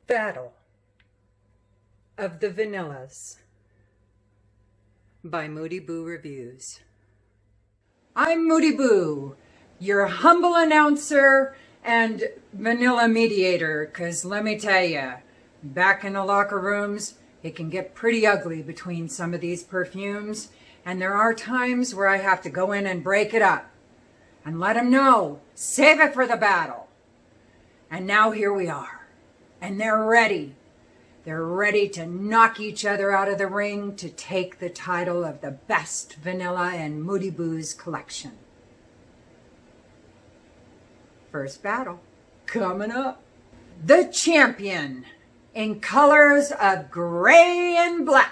Battle of the Vanillas by Moody Boo Reviews. I'm Moody Boo, your humble announcer and vanilla mediator, because let me tell you, back in the locker rooms, it can get pretty ugly between some of these perfumes, and there are times where I have to go in and break it up and let them know, save it for the battle. And now here we are. And they're ready. They're ready to knock each other out of the ring to take the title of the best vanilla in Moody Boo's collection. First battle coming up. The champion in colors of gray and black.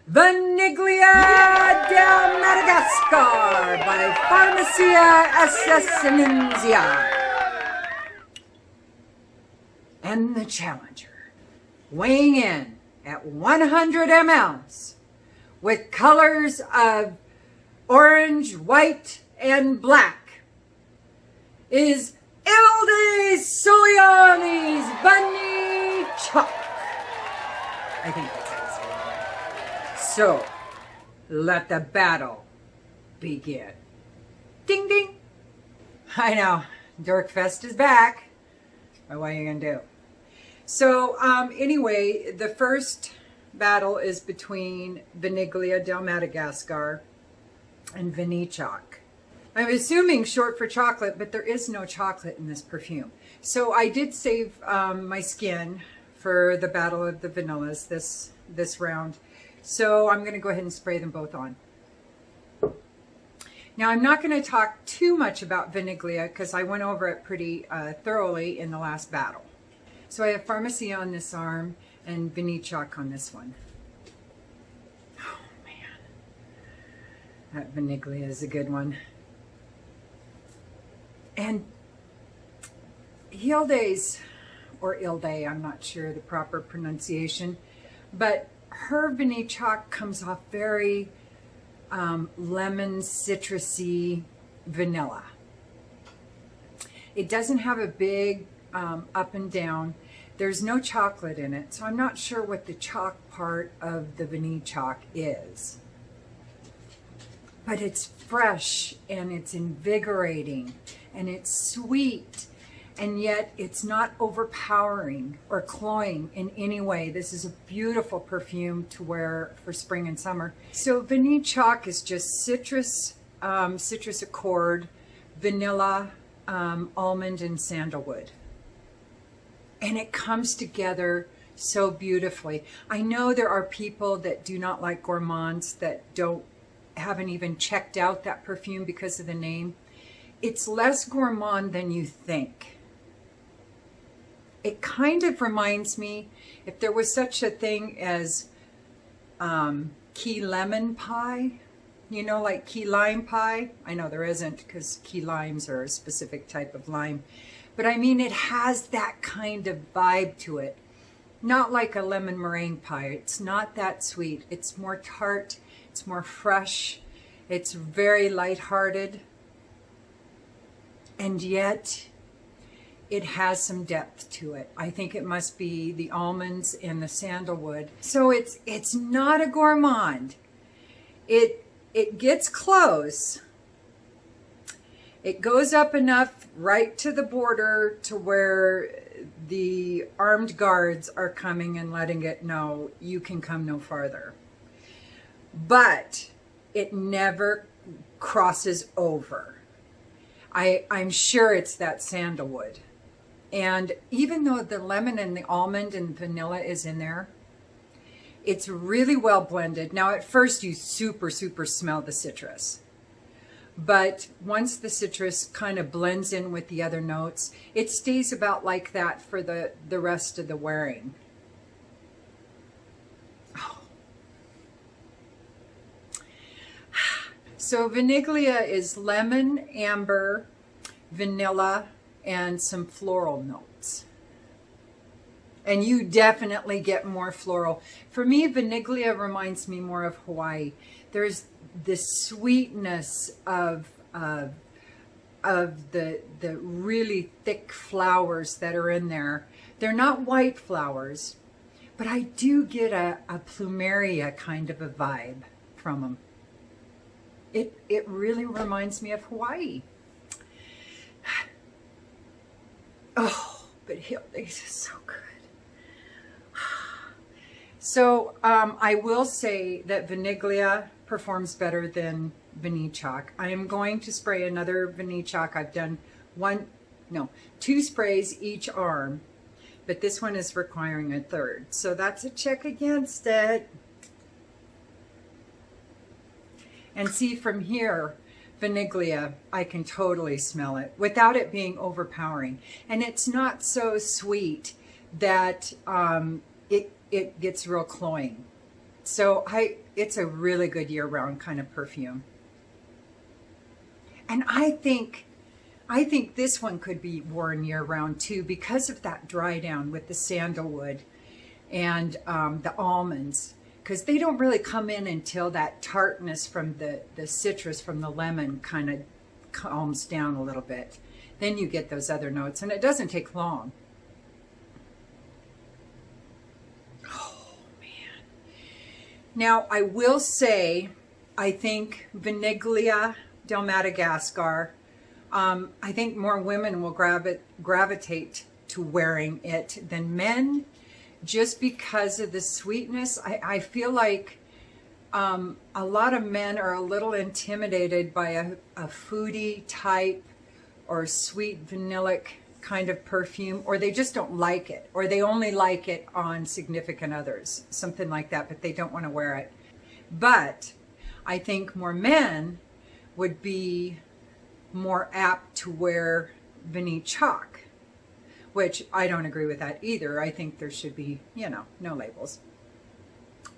Vaniglia del Madagascar by Pharmacia Assassinensia. And the challenger, weighing in at 100 mLs, with colors of orange, white, and black, is Ilde Soliani's Bunny Chalk. I think that's how it's. So, let the battle begin. Ding, ding. I know, Dorkfest is back. But what are you going to do? So anyway, the first battle is between Vaniglia del Madagascar and Vanichok. I'm assuming short for chocolate, but there is no chocolate in this perfume. So I did save my skin for the battle of the vanillas this round. So I'm going to go ahead and spray them both on. Now, I'm not going to talk too much about Vaniglia because I went over it pretty thoroughly in the last battle. So I have Pharmacia on this arm and Vanichok on this one. Oh, man. That Vaniglia is a good one. And Hilde's, or Ilde, I'm not sure the proper pronunciation, but her Vanichok comes off very lemon, citrusy vanilla. It doesn't have a big up and down. There's no chocolate in it, so I'm not sure what the chalk part of the Vanichok is. But it's fresh and it's invigorating and it's sweet, and yet it's not overpowering or cloying in any way. This is a beautiful perfume to wear for spring and summer. So Vanichok is just citrus, citrus accord, vanilla, almond, and sandalwood. And it comes together so beautifully. I know there are people that do not like gourmands that haven't even checked out that perfume because of the name. It's less gourmand than you think. It kind of reminds me, if there was such a thing as key lemon pie, you know, like key lime pie. I know there isn't because key limes are a specific type of lime. But I mean, it has that kind of vibe to it. Not like a lemon meringue pie. It's not that sweet. It's more tart. It's more fresh. It's very lighthearted. And yet, it has some depth to it. I think it must be the almonds and the sandalwood. So it's not a gourmand. It gets close. It goes up enough right to the border to where the armed guards are coming and letting it know you can come no farther. But it never crosses over. I'm sure it's that sandalwood. And even though the lemon and the almond and vanilla is in there, it's really well blended. Now, at first, you super smell the citrus. But once the citrus kind of blends in with the other notes, it stays about like that for the rest of the wearing. Oh. So Vaniglia is lemon, amber, vanilla, and some floral notes. And you definitely get more floral. For me, Vaniglia reminds me more of Hawaii. There's this sweetness of the really thick flowers that are in there. They're not white flowers, but I do get a plumeria kind of a vibe from them. It really reminds me of Hawaii. Oh, but Helloooooo is so good. So I will say that Vaniglia performs better than Vanichock. I am going to spray another Vanichock. I've done 2 sprays each arm, but this one is requiring a 3rd. So that's a check against it. And see, from here, Vaniglia, I can totally smell it without it being overpowering. And it's not so sweet that it gets real cloying. So it's a really good year-round kind of perfume. And I think this one could be worn year-round too, because of that dry down with the sandalwood and the almonds, because they don't really come in until that tartness from the citrus from the lemon kind of calms down a little bit. Then you get those other notes, and it doesn't take long. Now, I will say, I think Vaniglia del Madagascar, I think more women will gravitate to wearing it than men, just because of the sweetness. I feel like a lot of men are a little intimidated by a foodie type or sweet vanillic kind of perfume, or they just don't like it, or they only like it on significant others, something like that, but they don't want to wear it. But I think more men would be more apt to wear Vanichock, which I don't agree with that either. I think there should be, no labels,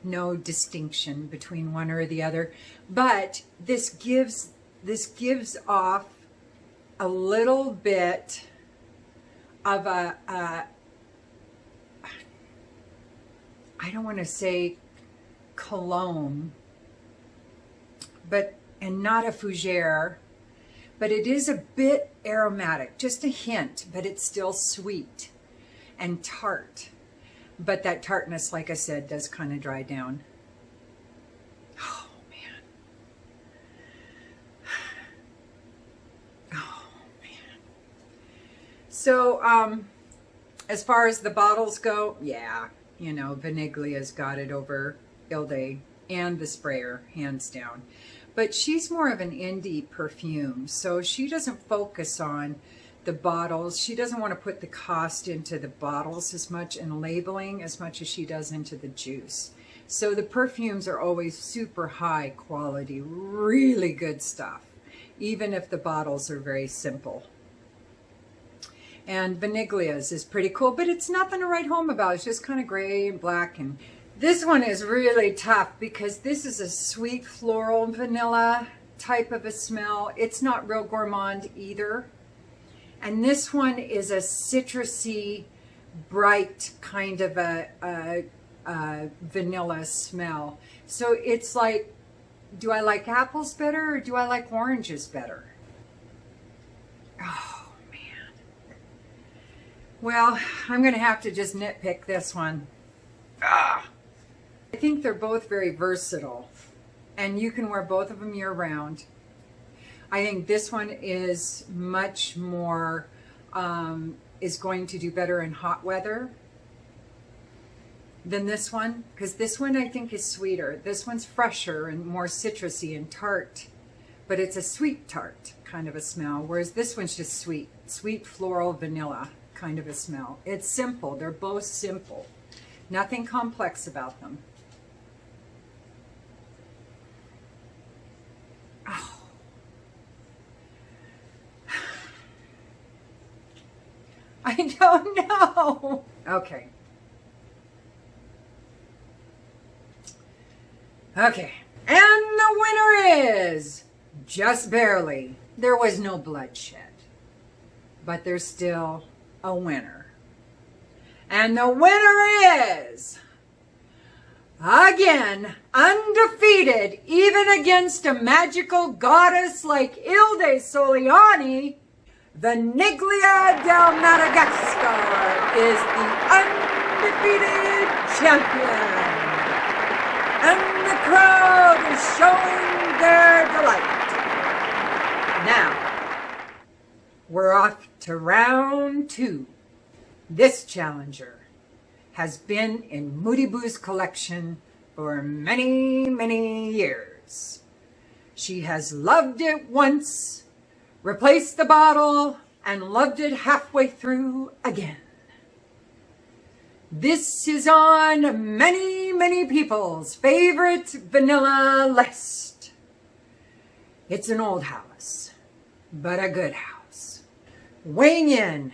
no distinction between one or the other. But this gives off a little bit of I don't want to say cologne, and not a fougere, but it is a bit aromatic, just a hint, but it's still sweet and tart. But that tartness, like I said, does kind of dry down. Oh, man. Oh, man. So, as far as the bottles go, yeah, Vaniglia's got it over Ilde and the sprayer, hands down. But she's more of an indie perfume, so she doesn't focus on the bottles. She doesn't want to put the cost into the bottles as much and labeling as much as she does into the juice. So the perfumes are always super high quality, really good stuff, even if the bottles are very simple. And Vaniglia's is pretty cool, but it's nothing to write home about. It's just kind of gray and black. And this one is really tough because this is a sweet floral vanilla type of a smell. It's not real gourmand either. And this one is a citrusy, bright kind of a vanilla smell. So it's like, do I like apples better or do I like oranges better? Oh, man. Well, I'm going to have to just nitpick this one. I think they're both very versatile, and you can wear both of them year round. I think this one is much more, is going to do better in hot weather than this one, because this one I think is sweeter. This one's fresher and more citrusy and tart, but it's a sweet tart kind of a smell, whereas this one's just sweet floral vanilla kind of a smell. It's simple. They're both simple. Nothing complex about them. Oh no. Okay. Okay. And the winner is, just barely, there was no bloodshed, but there's still a winner. And the winner is, again, undefeated, even against a magical goddess like Ilde Soliani, the Niglia del Madagascar is the undefeated champion. And the crowd is showing their delight. Now, we're off to round 2. This challenger has been in Moody Boo's collection for many, many years. She has loved it once, replaced the bottle, and loved it halfway through again. This is on many, many people's favorite vanilla list. It's an old house, but a good house. Weighing in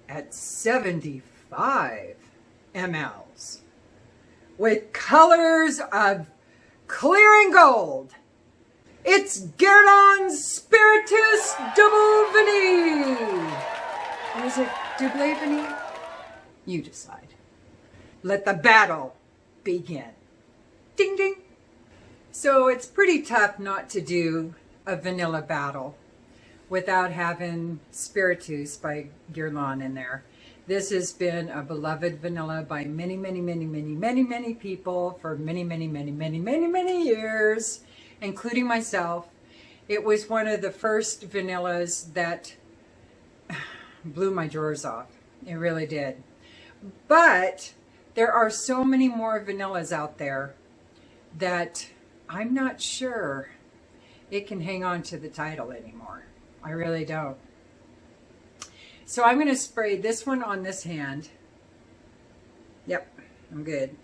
at 75 mLs, with colors of clear and gold. It's Guerlain's Spiritus Double Vanille. Or is it Double Vanille? You decide. Let the battle begin. Ding, ding. So it's pretty tough not to do a vanilla battle without having Spiritus by Guerlain in there. This has been a beloved vanilla by many, many, many, many, many, many people for many, many, many, many, many, many years, including myself. It was one of the first vanillas that blew my drawers off. It really did. But there are so many more vanillas out there that I'm not sure it can hang on to the title anymore. I really don't. So I'm going to spray this one on this hand. Yep, I'm good.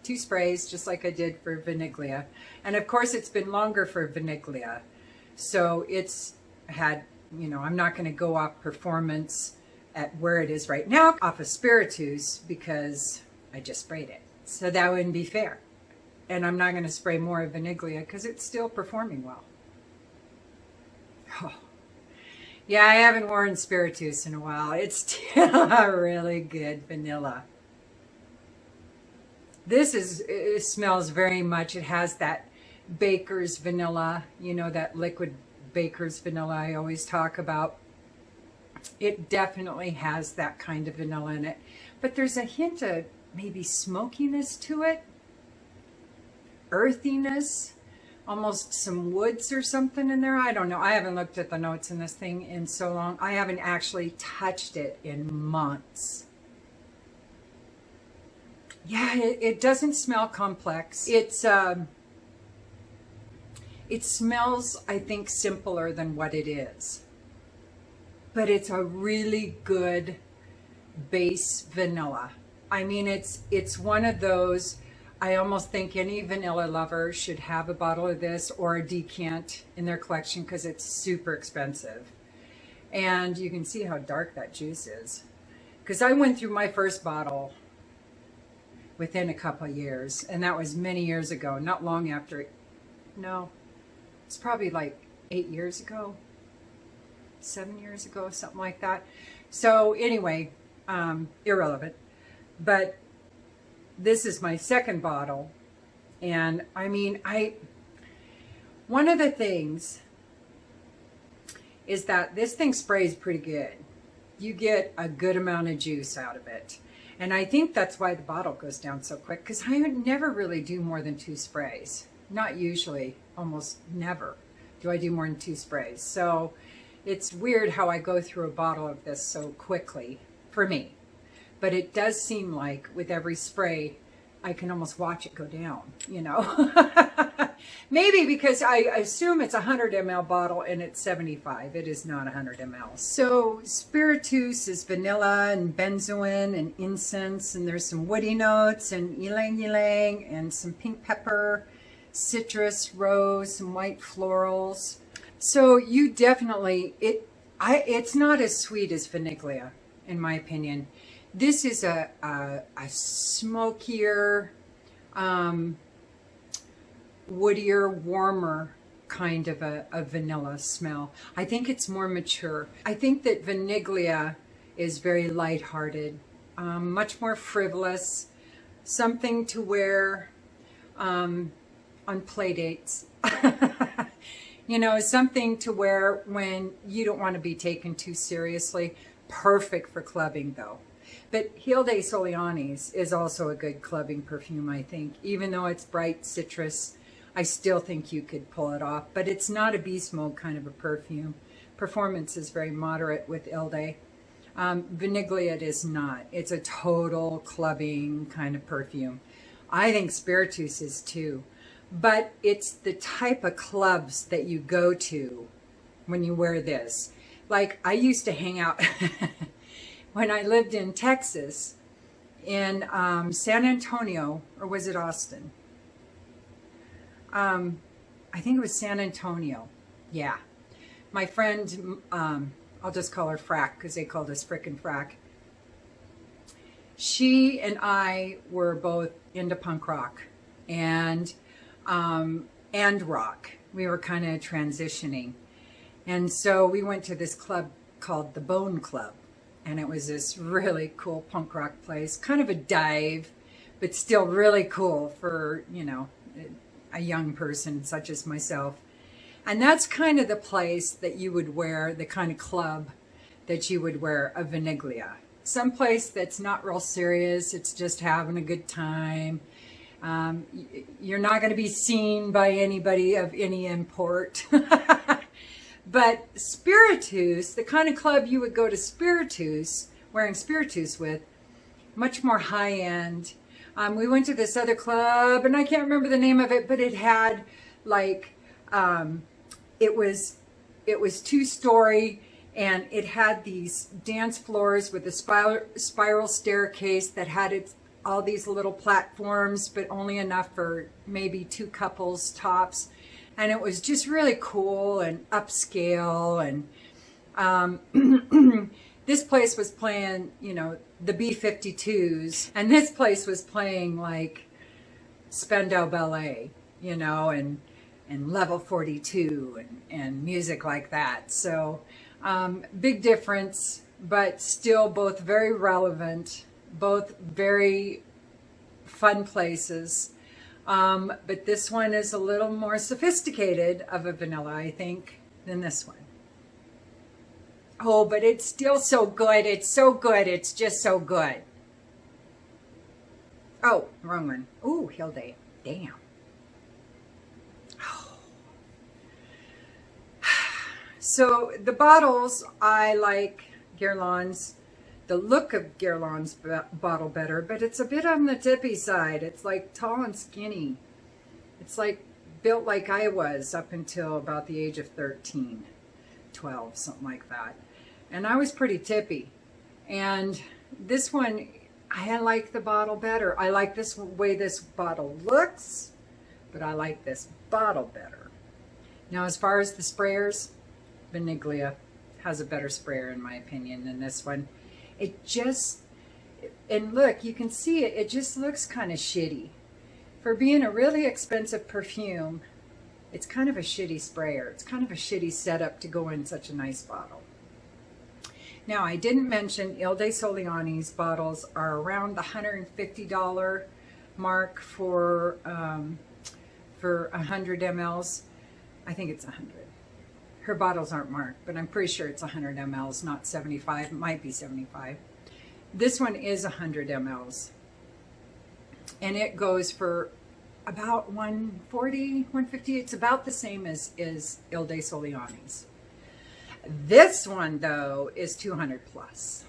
2 sprays, just like I did for Vaniglia. And of course, it's been longer for Vaniglia. So it's had, you know, I'm not going to go off performance at where it is right now, off of Spiritus, because I just sprayed it. So that wouldn't be fair. And I'm not going to spray more of Vaniglia because it's still performing well. Oh. Yeah, I haven't worn Spiritus in a while. It's still a really good vanilla. This it smells very much, it has that baker's vanilla, you know, that liquid baker's vanilla I always talk about. It definitely has that kind of vanilla in it. But there's a hint of maybe smokiness to it. Earthiness. Almost some woods or something in there. I don't know. I haven't looked at the notes in this thing in so long. I haven't actually touched it in months. Yeah, it doesn't smell complex. It smells, I think, simpler than what it is. But it's a really good base vanilla. I mean, it's one of those, I almost think any vanilla lover should have a bottle of this or a decant in their collection because it's super expensive. And you can see how dark that juice is. Because I went through my first bottle within a couple of years, and that was many years ago, not long after it. No, it's probably like 8 years ago, 7 years ago, something like that. So anyway, irrelevant. But this is my second bottle, and I mean, one of the things is that this thing sprays pretty good. You get a good amount of juice out of it. And I think that's why the bottle goes down so quick, because I would never really do more than 2 sprays. Not usually, almost never do I do more than 2 sprays. So it's weird how I go through a bottle of this so quickly for me. But it does seem like with every spray, I can almost watch it go down, you know. Maybe because I assume it's a 100 ml bottle and it's 75. It is not 100 ml. So Spiritus is vanilla and benzoin and incense, and there's some woody notes and ylang ylang and some pink pepper, citrus, rose, some white florals. So you definitely, it's not as sweet as Vaniglia. in my opinion. This is a smokier, woodier, warmer kind of a vanilla smell. I think it's more mature. I think that Vaniglia is very lighthearted, much more frivolous, something to wear on play dates. You know, something to wear when you don't want to be taken too seriously. Perfect for clubbing though. But Hilde Soliani's is also a good clubbing perfume, I think. Even though it's bright citrus, I still think you could pull it off. But it's not a beast mode kind of a perfume. Performance is very moderate with Hilde. Vaniglia it is not. It's a total clubbing kind of perfume. I think Spiritus is too. But it's the type of clubs that you go to when you wear this. Like, I used to hang out when I lived in Texas, in San Antonio, or was it Austin? I think it was San Antonio. Yeah. My friend, I'll just call her Frack because they called us Frickin' Frack. She and I were both into punk rock and rock. We were kind of transitioning. And so we went to this club called the Bone Club. And it was this really cool punk rock place, kind of a dive, but still really cool for, you know, a young person such as myself. And that's kind of the place that you would wear, the kind of club that you would wear a Vaniglia. Some place that's not real serious, it's just having a good time. You're not going to be seen by anybody of any import. But Spiritus, the kind of club you would go to Spiritus, wearing Spiritus with, much more high-end. We went to this other club, and I can't remember the name of it, but it had, like, it was 2-story, and it had these dance floors with a spiral staircase that had all these little platforms, but only enough for maybe 2 couples tops. And it was just really cool and upscale. And this place was playing, you know, the B-52s. And this place was playing like Spandau Ballet, you know, and Level 42 and music like that. So big difference, but still both very relevant, both very fun places. But this one is a little more sophisticated of a vanilla, I think, than this one. Oh, but it's still so good. It's so good. It's just so good. Oh, wrong one. Ooh, Hilde. Damn. Oh. So the bottles, I like Guerlain's. The look of Guerlain's bottle better, but it's a bit on the tippy side. It's like tall and skinny. It's like built like I was up until about the age of 13, 12, something like that. And I was pretty tippy. And this one, I like the bottle better. I like this way this bottle looks, but I like this bottle better. Now, as far as the sprayers, Vaniglia has a better sprayer in my opinion than this one. It just, and look, you can see it, it just looks kind of shitty. For being a really expensive perfume, it's kind of a shitty sprayer. It's kind of a shitty setup to go in such a nice bottle. Now, I didn't mention Hilde Soliani's bottles are around the $150 mark for 100 mLs. I think it's 100. Her bottles aren't marked, but I'm pretty sure it's 100 mLs, not 75. It might be 75. This one is 100 mLs. And it goes for about 140, 150. It's about the same as Hilde Soliani's. This one, though, is 200 plus.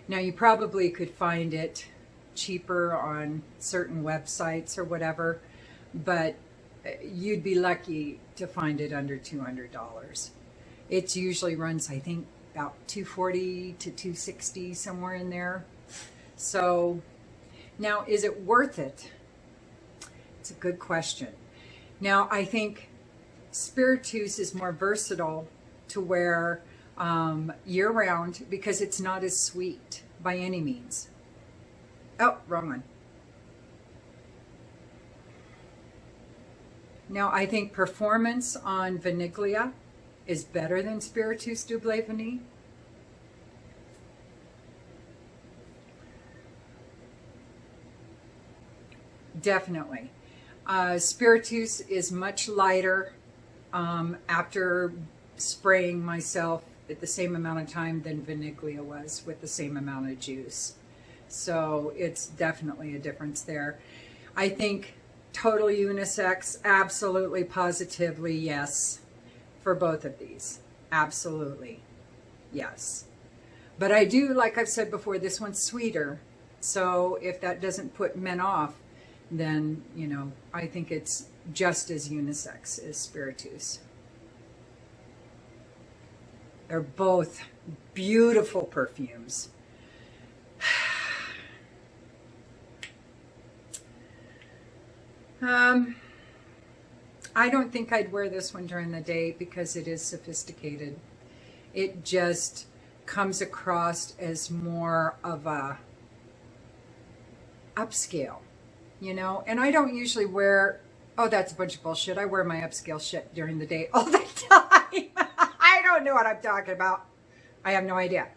Now, you probably could find it cheaper on certain websites or whatever, but you'd be lucky to find it under $200. It usually runs, I think, about $240 to $260, somewhere in there. So now, is it worth it? It's a good question. Now, I think Spiritus is more versatile to wear year round because it's not as sweet by any means. Oh, wrong one. Now, I think Performance on Vaniglia is better than Spiritus Double Vanille. Definitely. Spiritus is much lighter after spraying myself at the same amount of time than Vaniglia was with the same amount of juice. So it's definitely a difference there. I think total unisex, absolutely, positively, yes, for both of these. Absolutely, yes. But I do, like I've said before, this one's sweeter. So if that doesn't put men off, then, you know, I think it's just as unisex as Spiritus. They're both beautiful perfumes. I don't think I'd wear this one during the day because it is sophisticated. It just comes across as more of a upscale, you know? And I don't usually wear, oh, that's a bunch of bullshit. I wear my upscale shit during the day all the time. I don't know what I'm talking about. I have no idea.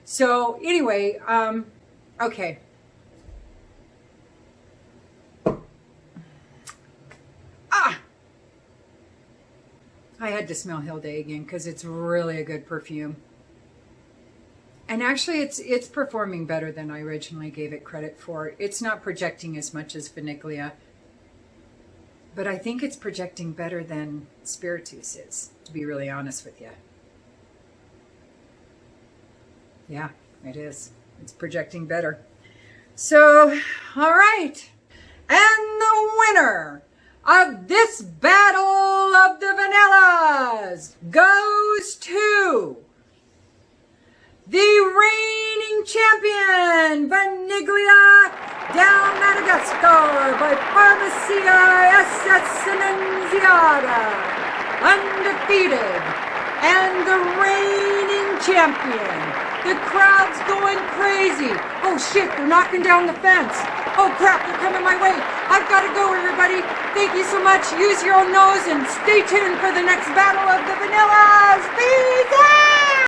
So anyway, okay. I had to smell Hill Day again because it's really a good perfume. And actually it's performing better than I originally gave it credit for. It's not projecting as much as Vaniglia, but I think it's projecting better than Spiritus is, to be really honest with you. Yeah, it is. It's projecting better. So, all right. And the winner of this battle of the vanillas goes to the reigning champion, Vaniglia del Madagascar by Farmacia Essenziata, undefeated, and the reigning champion. The crowd's going crazy. Oh shit, they're knocking down the fence. Oh crap, they're coming my way. I've got to go, everybody. Thank you so much. Use your own nose and stay tuned for the next battle of the vanillas. Peace out!